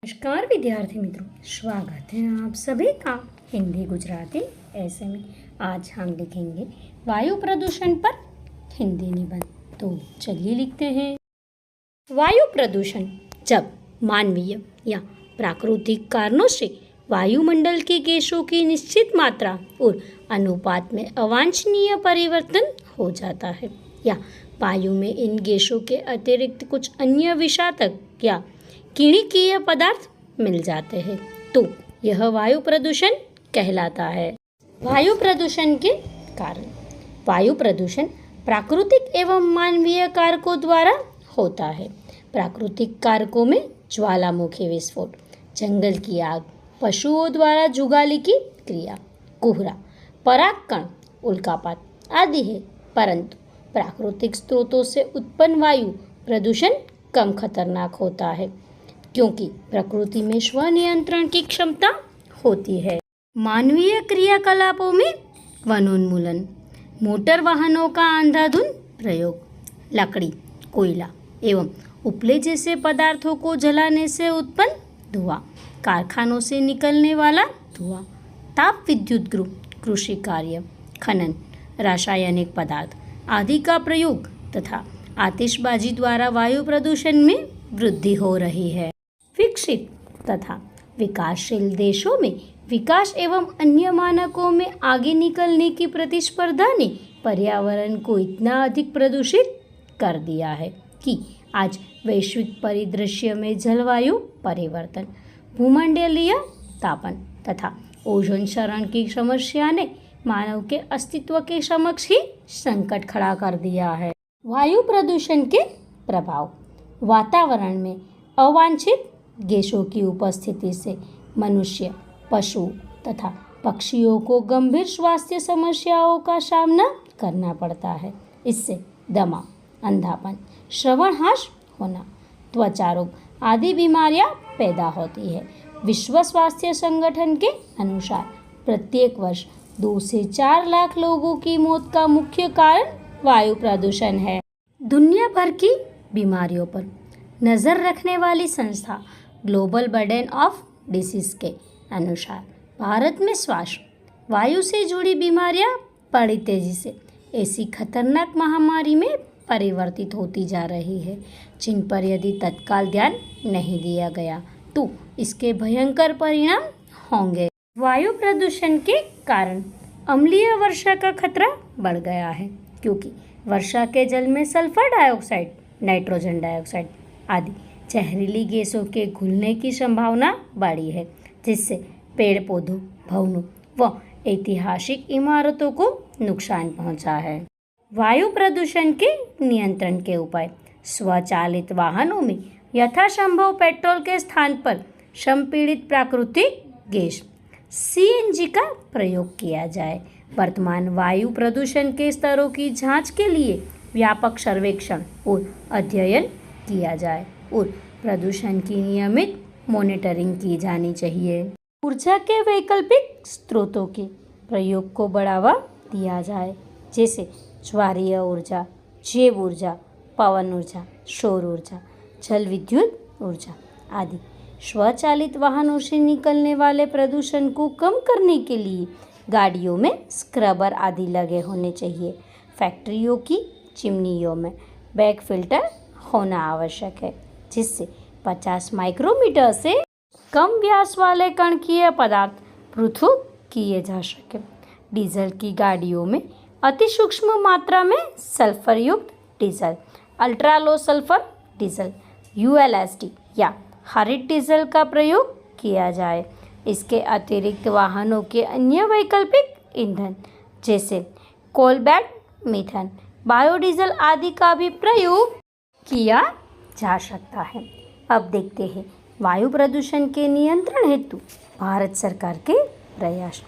नमस्कार विद्यार्थी मित्रों, स्वागत है आप सभी का हिंदी गुजराती ऐसे में। आज हम लिखेंगे वायु प्रदूषण पर हिंदी निबंध। तो चलिए लिखते हैं। वायु प्रदूषण जब मानवीय या प्राकृतिक कारणों से वायुमंडल की गैसों की निश्चित मात्रा और अनुपात में अवांछनीय परिवर्तन हो जाता है या वायु में इन गैसों के अतिरिक्त कुछ अन्य विषाक्तक या किणिकीय पदार्थ मिल जाते हैं तो यह वायु प्रदूषण कहलाता है। वायु प्रदूषण के कारण। वायु प्रदूषण प्राकृतिक एवं मानवीय कारकों द्वारा होता है। प्राकृतिक कारकों में ज्वालामुखी विस्फोट, जंगल की आग, पशुओं द्वारा जुगाली की क्रिया, कोहरा, परागकण, उल्कापात आदि है। परंतु प्राकृतिक स्रोतों से उत्पन्न वायु प्रदूषण कम खतरनाक होता है क्योंकि प्रकृति में स्वनियंत्रण की क्षमता होती है। मानवीय क्रियाकलापों में वनोन्मूलन, मोटर वाहनों का अंधाधुंध प्रयोग, लकड़ी, कोयला एवं उपले जैसे पदार्थों को जलाने से उत्पन्न धुआं, कारखानों से निकलने वाला धुआं, ताप विद्युत गृह, कृषि कार्य, खनन, रासायनिक पदार्थ आदि का प्रयोग तथा आतिशबाजी द्वारा वायु प्रदूषण में वृद्धि हो रही है। विकसित तथा विकासशील देशों में विकास एवं अन्य मानकों में आगे निकलने की प्रतिस्पर्धा ने पर्यावरण को इतना अधिक प्रदूषित कर दिया है कि आज वैश्विक परिदृश्य में जलवायु परिवर्तन, भूमंडलीय तापन तथा ओजोन क्षरण की समस्या ने मानव के अस्तित्व के समक्ष ही संकट खड़ा कर दिया है। वायु प्रदूषण के प्रभाव। वातावरण में अवांछित गैसों की उपस्थिति से मनुष्य, पशु तथा पक्षियों को गंभीर स्वास्थ्य समस्याओं का सामना करना पड़ता है। इससे दमा, अंधापन, श्रवणहास होना, त्वचा रोग आदि बीमारियां पैदा होती है। विश्व स्वास्थ्य संगठन के अनुसार प्रत्येक वर्ष 2 से 4 लाख लोगों की मौत का मुख्य कारण वायु प्रदूषण है। दुनिया भर की बीमारियों पर नज़र रखने वाली संस्था ग्लोबल बर्डन ऑफ डिसीज के अनुसार भारत में श्वास वायु से जुड़ी बीमारियां बड़ी तेजी से ऐसी खतरनाक महामारी में परिवर्तित होती जा रही है जिन पर यदि तत्काल ध्यान नहीं दिया गया तो इसके भयंकर परिणाम होंगे। वायु प्रदूषण के कारण अम्लीय वर्षा का खतरा बढ़ गया है क्योंकि वर्षा के जल में सल्फर डाइऑक्साइड, नाइट्रोजन डाइऑक्साइड आदि जहरीली गैसों के घुलने की संभावना बढ़ी है जिससे पेड़ पौधों, भवनों व ऐतिहासिक इमारतों को नुकसान पहुंचा है। वायु प्रदूषण के नियंत्रण के उपाय। स्वचालित वाहनों में यथासंभव पेट्रोल के स्थान पर संपीड़ित प्राकृतिक गैस CNG का प्रयोग किया जाए। वर्तमान वायु प्रदूषण के स्तरों की जांच के लिए व्यापक सर्वेक्षण और अध्ययन किया जाए और प्रदूषण की नियमित मॉनिटरिंग की जानी चाहिए। ऊर्जा के वैकल्पिक स्रोतों के प्रयोग को बढ़ावा दिया जाए जैसे ज्वारीय ऊर्जा, जैव ऊर्जा, पवन ऊर्जा, सौर ऊर्जा, जल विद्युत ऊर्जा आदि। स्वचालित वाहनों से निकलने वाले प्रदूषण को कम करने के लिए गाड़ियों में स्क्रबर आदि लगे होने चाहिए। फैक्ट्रियों की चिमनियों में बैक फिल्टर होना आवश्यक है जिससे 50 माइक्रोमीटर से कम व्यास वाले कणकीय पदार्थ पृथक किए जा सके। डीजल की गाड़ियों में अति सूक्ष्म मात्रा में सल्फर युक्त diesel, ultra low sulphur diesel, ULSD या हरित डीजल का प्रयोग किया जाए। इसके अतिरिक्त वाहनों के अन्य वैकल्पिक ईंधन जैसे कोलबैट, मीथेन, बायोडीजल आदि का भी प्रयोग किया जा सकता है। अब देखते हैं वायु प्रदूषण के नियंत्रण हेतु भारत सरकार के प्रयास।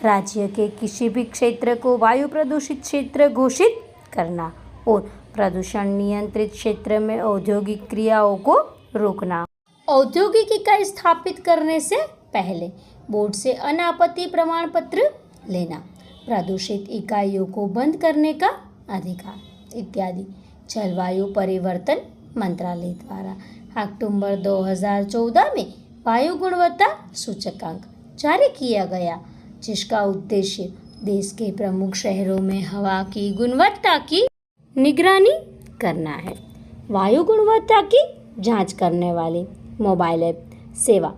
राज्य के किसी भी क्षेत्र को वायु प्रदूषित क्षेत्र घोषित करना और प्रदूषण नियंत्रित क्षेत्र में औद्योगिक क्रियाओं को रोकना। औद्योगिक इकाई स्थापित करने से पहले बोर्ड से अनापत्ति प्रमाण पत्र लेना, प्रदूषित इकाइयों को बंद करने का अधिकार इत्यादि। जलवायु परिवर्तन मंत्रालय द्वारा अक्टूबर 2014 में वायु गुणवत्ता सूचकांक जारी किया गया, जिसका उद्देश्य देश के प्रमुख शहरों में हवा की गुणवत्ता की निगरानी करना है। वायु गुणवत्ता की जांच करने वाली मोबाइल ऐप सेवा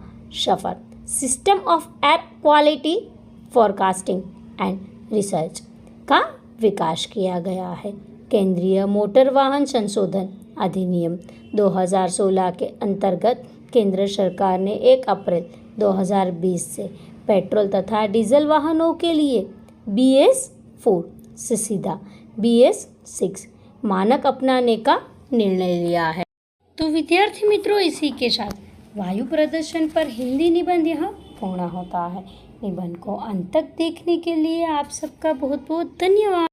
SAFAR system of air quality forecasting and research का विकास किया गया है। केंद्रीय मोटर वाहन संशोधन अधिनियम 2016 के अंतर्गत केंद्र सरकार ने 1 अप्रैल 2020 से पेट्रोल तथा डीजल वाहनों के लिए BS4 से सीधा BS6 मानक अपनाने का निर्णय लिया है। तो विद्यार्थी मित्रों, इसी के साथ वायु प्रदूषण पर हिंदी निबंध यहाँ पूर्ण होता है। निबंध को अंत तक देखने के लिए आप सबका बहुत बहुत धन्यवाद।